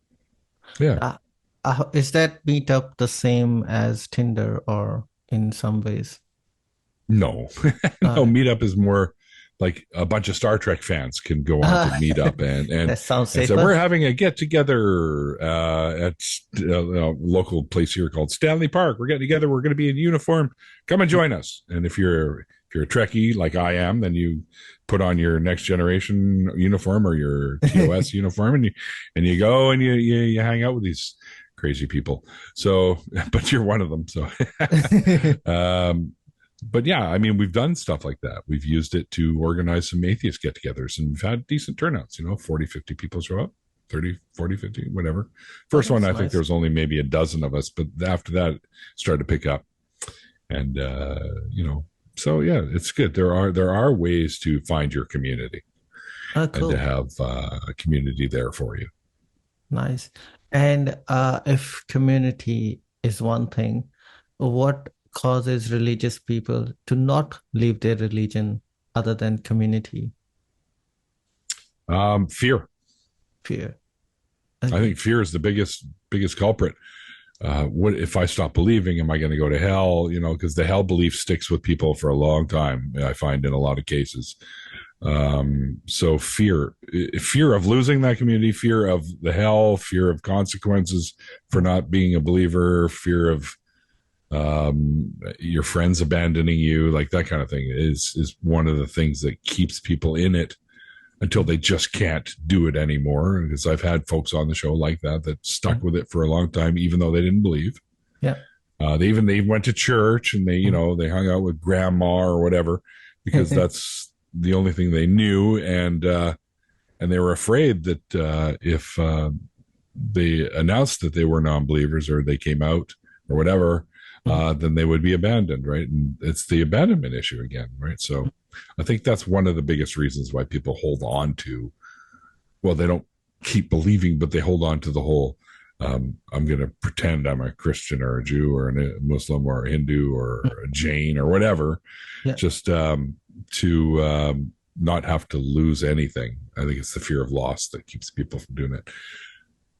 Yeah. Is that meetup the same as Tinder or in some ways? No, no. Uh, Meetup is more like a bunch of Star Trek fans can go on to Meetup and that sounds and say safer. we're having a get together at a local place here called Stanley Park. We're getting together. We're going to be in uniform. Come and join us. And if you're a Trekkie like I am, then you put on your Next Generation uniform or your TOS uniform, and you go and you hang out with these crazy people. So, but you're one of them. So, um, but yeah, I mean, we've done stuff like that. We've used it to organize some atheist get togethers and we've had decent turnouts, 40, 50 people show up, 30, 40, 50, whatever. Oh, First one, that's I think there nice. was only maybe a dozen of us, but after that, it started to pick up. And, so yeah, it's good. There are ways to find your community Oh, and to cool. have a community there for you. Nice. And if community is one thing, what causes religious people to not leave their religion other than community? Fear. Fear. I Okay. think fear is the biggest culprit. What if I stop believing? Am I going to go to hell? Because the hell belief sticks with people for a long time. I find in a lot of cases. So fear of losing that community, fear of the hell, fear of consequences for not being a believer, fear of your friends abandoning you, like that kind of thing is one of the things that keeps people in it until they just can't do it anymore. Because I've had folks on the show like that stuck Mhm. with it for a long time, even though they didn't believe. Yeah. They went to church and they hung out with grandma or whatever because Mhm. that's the only thing they knew, and they were afraid that if they announced that they were non-believers or they came out or whatever, then they would be abandoned, right? And it's the abandonment issue again, right? So I think that's one of the biggest reasons why people hold on to, well, they don't keep believing, but they hold on to the whole, I'm going to pretend I'm a Christian or a Jew or a Muslim or a Hindu or a Jain or whatever, Yeah. just to not have to lose anything. I think it's the fear of loss that keeps people from doing it.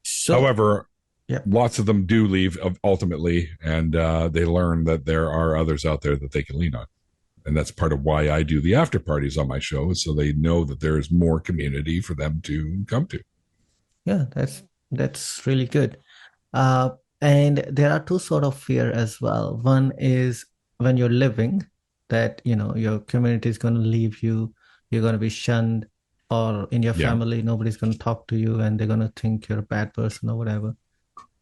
So, However, yeah. lots of them do leave ultimately, and they learn that there are others out there that they can lean on. And that's part of why I do the after parties on my show, is so they know that there is more community for them to come to. Yeah, that's really good. Uh, and there are two sort of fear as well. One is when you're living, that your community is going to leave you, you're going to be shunned, or in your Yeah, family, nobody's going to talk to you, and they're going to think you're a bad person or whatever.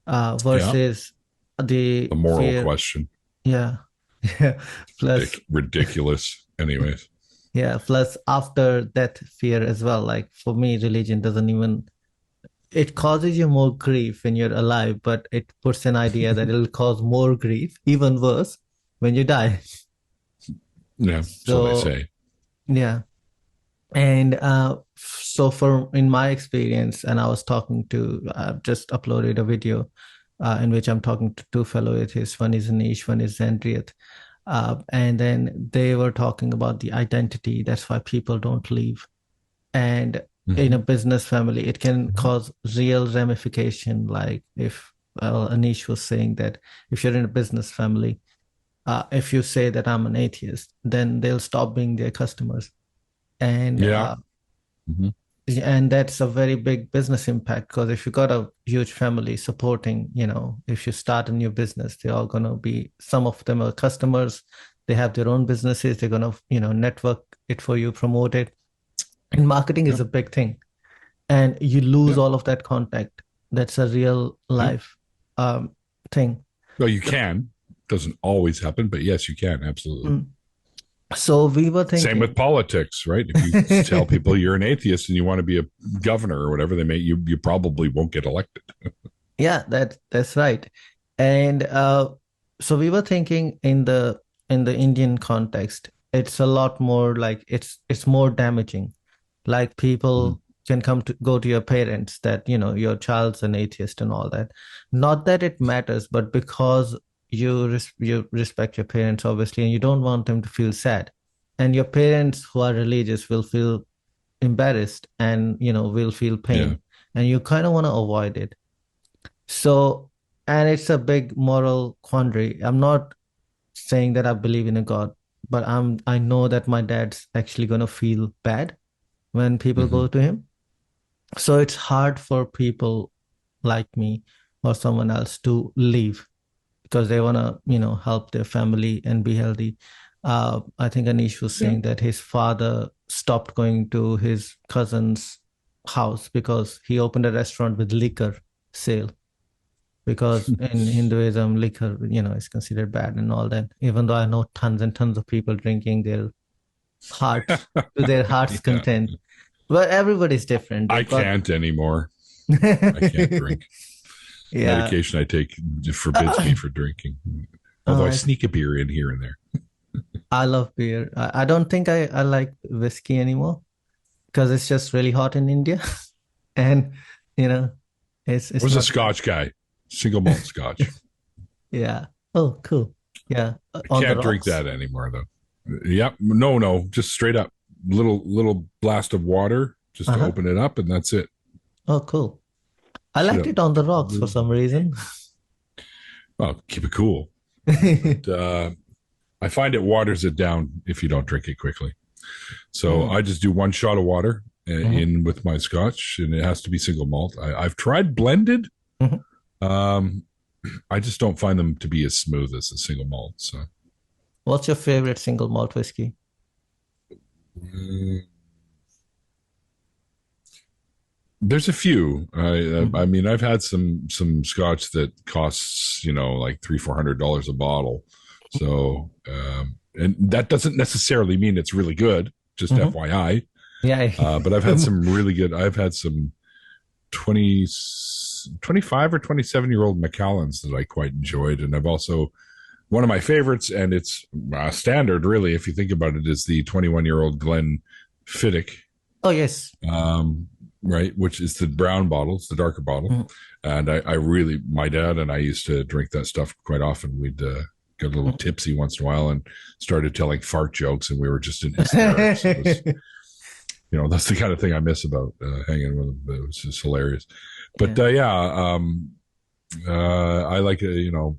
yeah. Versus the The moral fear, question, yeah, yeah. Plus, ridiculous. Anyways, yeah, plus after that fear as well. Like for me, religion doesn't even it causes you more grief when you're alive, but it puts an idea that it'll cause more grief, even worse, when you die. yeah. So they So, say. yeah. And so, for in my experience, and I was talking to, just uploaded a video in which I'm talking to two fellow atheists. One is Anish, one is Zendriat. And then they were talking about the identity. That's why people don't leave. And in a Mm-hmm. business family, it can cause real ramification. Like if Anish was saying that if you're in a business family, if you say that I'm an atheist, then they'll stop being their customers, and Yeah. Mm-hmm. and that's a very big business impact because if you got a huge family supporting, if you start a new business, they're all gonna be. Some of them are customers. They have their own businesses. They're gonna, network it for you, promote it, and marketing is Yep. a big thing and you lose Yep. all of that contact. That's a real Yep. life thing. Well, you can. Doesn't always happen, but yes, you can absolutely. Mm. So we were Same with thinking, politics, right? If you tell people you're an atheist and you want to be a governor or whatever, they may you probably won't get elected. yeah, that's right. And so we were thinking in the Indian context, it's a lot more like it's more damaging. Like Mm. people can go to your parents that, your child's an atheist and all that. Not that it matters, but because you respect your parents, obviously, and you don't want them to feel sad. And your parents who are religious will feel embarrassed and, will feel Yeah. pain. And you kind of want to avoid it. So, and it's a big moral quandary. I'm not saying that I believe in a God, but I know that my dad's actually gonna feel bad when people Hmm. go to him. So it's hard for people like me or someone else to leave because they wanna, help their family and be healthy. I think Anish was Yeah. saying that his father stopped going to his cousin's house because he opened a restaurant with liquor sale because in Hinduism, liquor, is considered bad and all that. Even though I know tons and tons of people drinking their hearts to their heart's Yeah. content, but everybody's different. I They've got can't anymore. I can't drink. yeah. Medication I take forbids me from drinking. Although I I sneak a beer in here and there. I love beer. I don't think I like whiskey anymore because it's just really hot in India, and you know, I it's was a not. Scotch guy, single malt Scotch. Yeah. Oh, cool. Yeah, on the Can't drink rocks. that anymore though. Yep. No, just straight up. Little blast of water just to Uh-huh. open it up, and that's it. Oh, cool. I Should liked have. it on the rocks for some reason. Well, keep it cool. But I find it waters it down if you don't drink it quickly. So Mm, I just do one shot of water mhm, in with my scotch, and it has to be single malt. I've tried blended. mhm. Um, I just don't find them to be as smooth as a single malt. So What's your favorite single malt whiskey? mm, there's a few. I Mhm, mean, I've had some scotch that costs like $300-400 a bottle. So and that doesn't necessarily mean it's really good. Just mhm. FYI. Yeah. But I've had some really good. I've had some 20, 25 or 27-year-old Macallans that I quite enjoyed, and I've also one of my favorites, and it's standard really if you think about it, is the 21-year-old Glen Fiddick, Oh, yes. um, right, which is the brown bottle, it's the darker bottle, Mhm, and I really, my dad and I used to drink that stuff quite often. We'd get a little mhm. tipsy once in a while and started telling fart jokes, and we were just in hysterics. It was that's the kind of thing I miss about hanging with them. It was just hilarious. But Yeah. I like the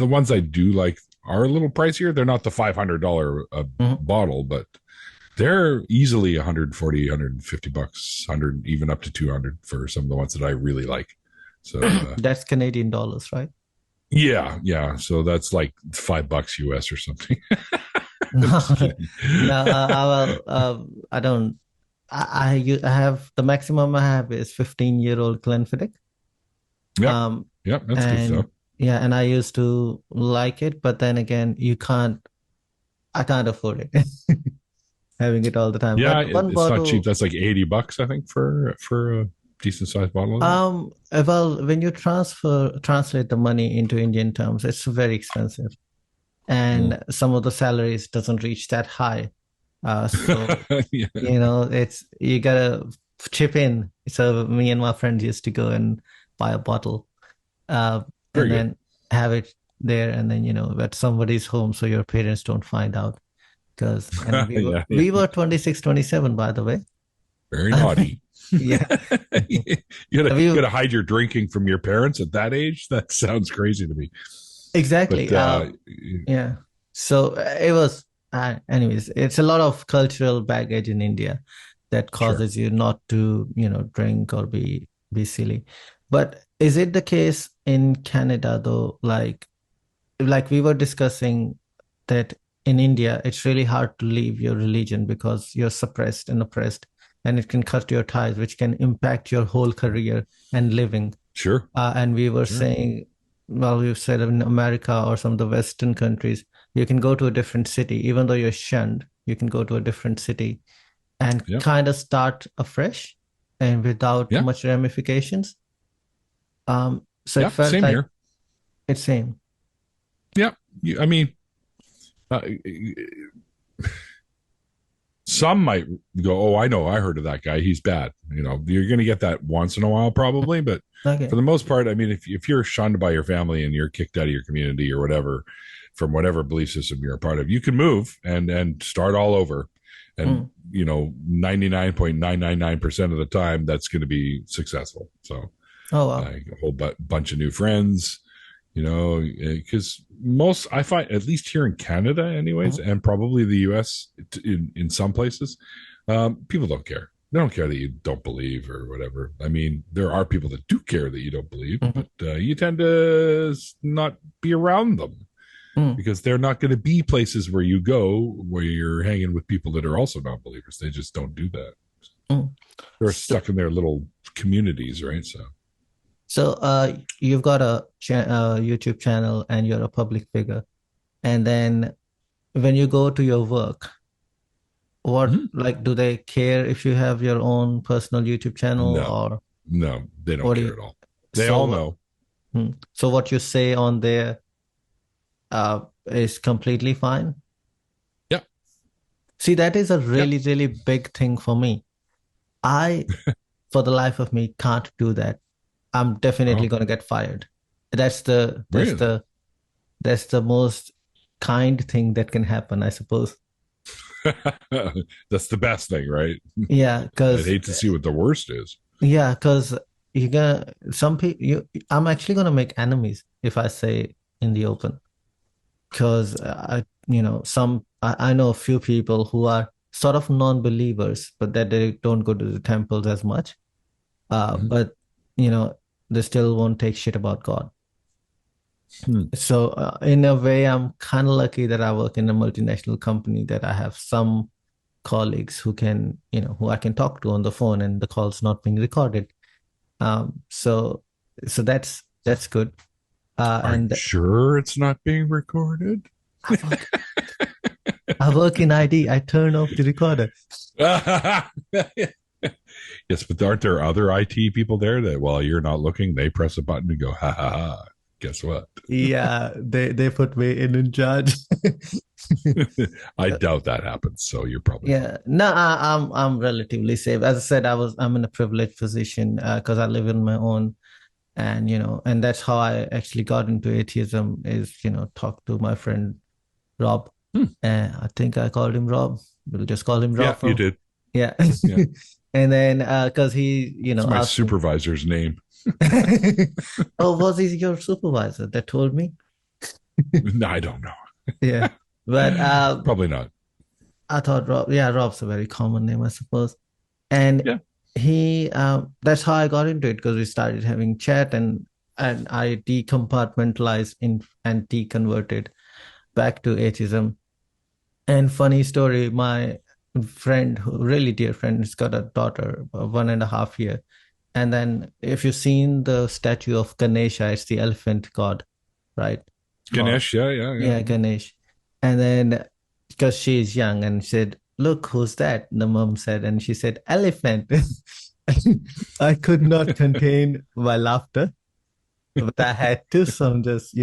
ones I do like are a little pricier. They're not the $500 a Mhm. bottle, but they're easily 140, $150, 100, even up to 200 for some of the ones that I really like. So That's Canadian dollars, right? yeah. So that's like $5 US or something. No, Just kidding. no. I don't. I have the maximum I have is 15-year-old Glenfiddich. Yep, Um, yep, that's good stuff. and yeah, and I used to like it, but then again, I can't afford it having it all the time. Yeah, But one it's not cheap. bottle, That's like $80, I think, for a decent sized bottle of that. well, when you translate the money into Indian terms, it's very expensive, Mm. and some of the salaries doesn't reach that high. So Yeah, it's you gotta chip in. So me and my friends used to go and buy a bottle, very and good. then have it there, and then at somebody's home, so your parents don't find out. Because and we were Yeah, we were 26, 27, by the way. very naughty. Yeah, you we gotta hide your drinking from your parents at that age. That sounds crazy to me. But exactly. Yeah. So it was. Anyways, it's a lot of cultural baggage in India that sure, causes you not to, drink or be silly. But is it the case in Canada though? Like we were discussing that in India, it's really hard to leave your religion because you're suppressed and oppressed, and it can cut your ties, which can impact your whole career and living. sure, And we were sure. saying, well, we've said in America or some of the Western countries, you can go to a different city, even though you're shunned, you can go to a different city and Yeah, kind of start afresh and without yeah, much ramifications. So it yeah. felt Same like here. it's same. Yeah, I mean, uh, some might go, oh, I know, I heard of that guy, he's bad. You're going to get that once in a while probably, but for Okay. the most part, I mean, if you're shunned by your family and you're kicked out of your community or whatever, from whatever belief system you're a part of, you can move and start all over. And Mm. 99.999% of the time, that's going to be successful. So Oh, wow. a whole bunch of new friends, because most, I find, at least here in Canada anyways, Mhm. and probably the US in some places, people don't care. They don't care that you don't believe or whatever. I mean, there are people that do care that you don't believe, Mhm. but you tend to not be around them Mm. because they're not going to be places where you go where you're hanging with people that are also non believers. They just don't do that. Mm. They're So, stuck in their little communities, right? So, you've got a YouTube channel and you're a public figure. And then when you go to your work, what, mhm. like, do they care if you have your own personal YouTube channel No, or no, they don't what do care you, at all. They so all what, know. so what you say on there is completely fine? Yeah. See, that is a Yeah. really, really big thing for me. I, for the life of me, can't do that. I'm definitely Oh, going to get fired. That's the that's really? the that's the most kind thing that can happen, I suppose. That's the best thing, right? Yeah, I'd because hate to see what the worst is. yeah, because you're gonna some people I'm actually gonna make enemies if I say in the open. Because I know a few people who are sort of non-believers, but that they don't go to the temples as much. Mhm. But you know, they still won't take shit about God. Hmm. So in a way, I'm kind of lucky that I work in a multinational company that I have some colleagues who can, who I can talk to on the phone and the call's not being recorded. So that's good. Are you And sure it's not being recorded? I work I work in ID. I turn off the recorder. Yes, but aren't there other IT people there that while you're not looking, they press a button and go, ha ha ha. Guess what? Yeah, they put me in charge. I doubt that happens. So you're probably fine. Yeah, no, I'm relatively safe. As I said, I'm in a privileged position because I live on my own, and and that's how I actually got into atheism. Is talk to my friend Rob. Hmm. I think I called him Rob. We'll just call him Yeah, Rob you from did. yeah. Yeah. And then because he It's my asked me, supervisor's name. oh, was he your supervisor that told me? No, I don't know. Yeah, but Probably not. I thought Rob, yeah, Rob's a very common name, I suppose. And Yeah. that's how I got into it because we started having chat and I decompartmentalized in and deconverted back to atheism. And funny story, my friend, really dear friend, has got a daughter, 1.5 year. And then if you've seen the statue of Ganesha, it's the elephant god, right? Or Ganesh. Yeah, yeah, yeah. yeah, Ganesh. And then because she's young and said, look, who's that? The mom said, and she said, elephant. I could not contain my laughter, but I had to. So I'm just,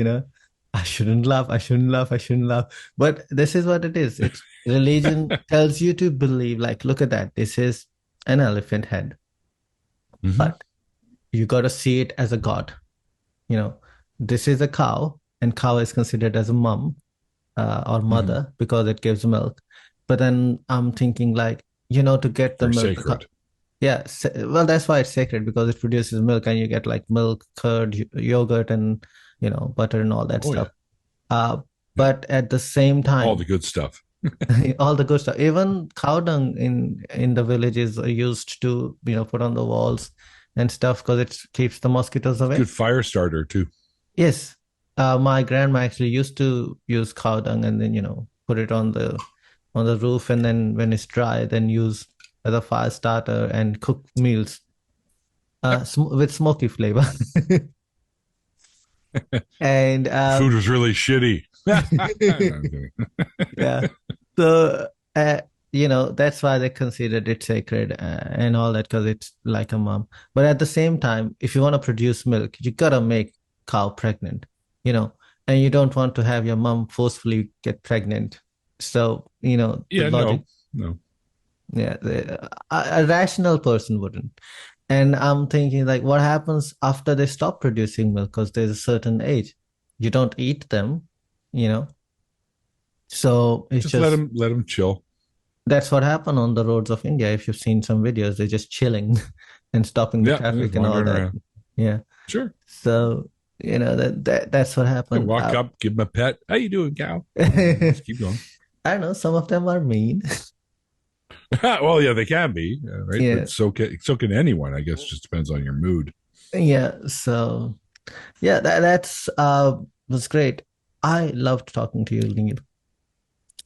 I shouldn't laugh. I shouldn't laugh. I shouldn't laugh. But this is what it is. It's religion tells you to believe, like, look at that. This is an elephant head, Mm-hmm. but you got to see it as a god. You know, this is a cow, and cow is considered as a mom or Mm-hmm. mother because it gives milk. But then I'm thinking like, to get the Very milk, sacred. yeah, well, that's why it's sacred because it produces milk and you get like milk, curd, yogurt, and butter and all that Oh, stuff. yeah. Uh, Yeah. but at the same All the time, good stuff. all the good stuff, even cow dung in the villages are used to put on the walls and stuff because it keeps the mosquitoes It's a away. good fire starter, too. Yes. My grandma actually used to use cow dung and then, put it on the roof and then when it's dry, then use as a fire starter and cook meals Yep. with smoky flavor. And The food was really shitty. No, I'm kidding. yeah. So that's why they considered it sacred and all that because it's like a mom. But at the same time, if you want to produce milk, you gotta make cow pregnant, you know, and you don't want to have your mom forcefully get pregnant. So, the Yeah, logic, no, no. Yeah, a rational person wouldn't. And I'm thinking, like, what happens after they stop producing milk? Because there's a certain age. You don't eat them, you know. So it's Just let just them chill. that's what happened on the roads of India. If you've seen some videos, they're just chilling and stopping the Yeah, they're just traffic and all wandering that. around. Yeah. Sure. So, that's what You can happened. walk up, give them a pet. How you doing, cow? I Just keep going. don't know. Some of them are mean. Well, yeah, they can be, right? Yeah. But so can anyone. I guess just depends on your mood. Yeah. So, yeah, that's was great. I loved talking to you, Neil.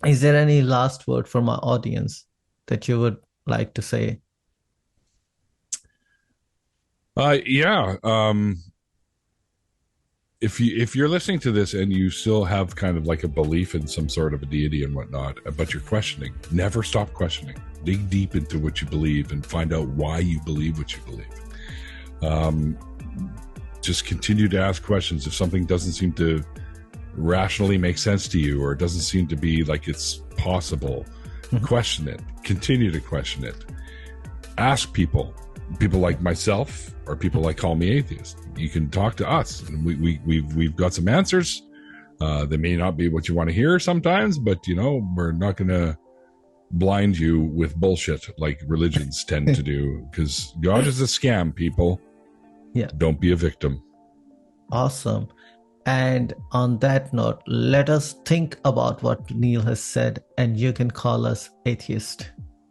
Is there any last word from our audience that you would like to say? Yeah. If you're listening to this and you still have kind of like a belief in some sort of a deity and whatnot, but you're questioning, never stop questioning. Dig deep into what you believe and find out why you believe what you believe. Just continue to ask questions. If something doesn't seem to rationally make sense to you, or it doesn't seem to be like it's possible, question it. Continue to question it. Ask people like myself, or people like Call Me Atheist. You can talk to us, and we've got some answers. They may not be what you want to hear sometimes, but we're not going to blind you with bullshit like religions tend to do, because God is a scam, people. Yeah. Don't be a victim. Awesome. And on that note, let us think about what Neil has said, and you can call us atheist.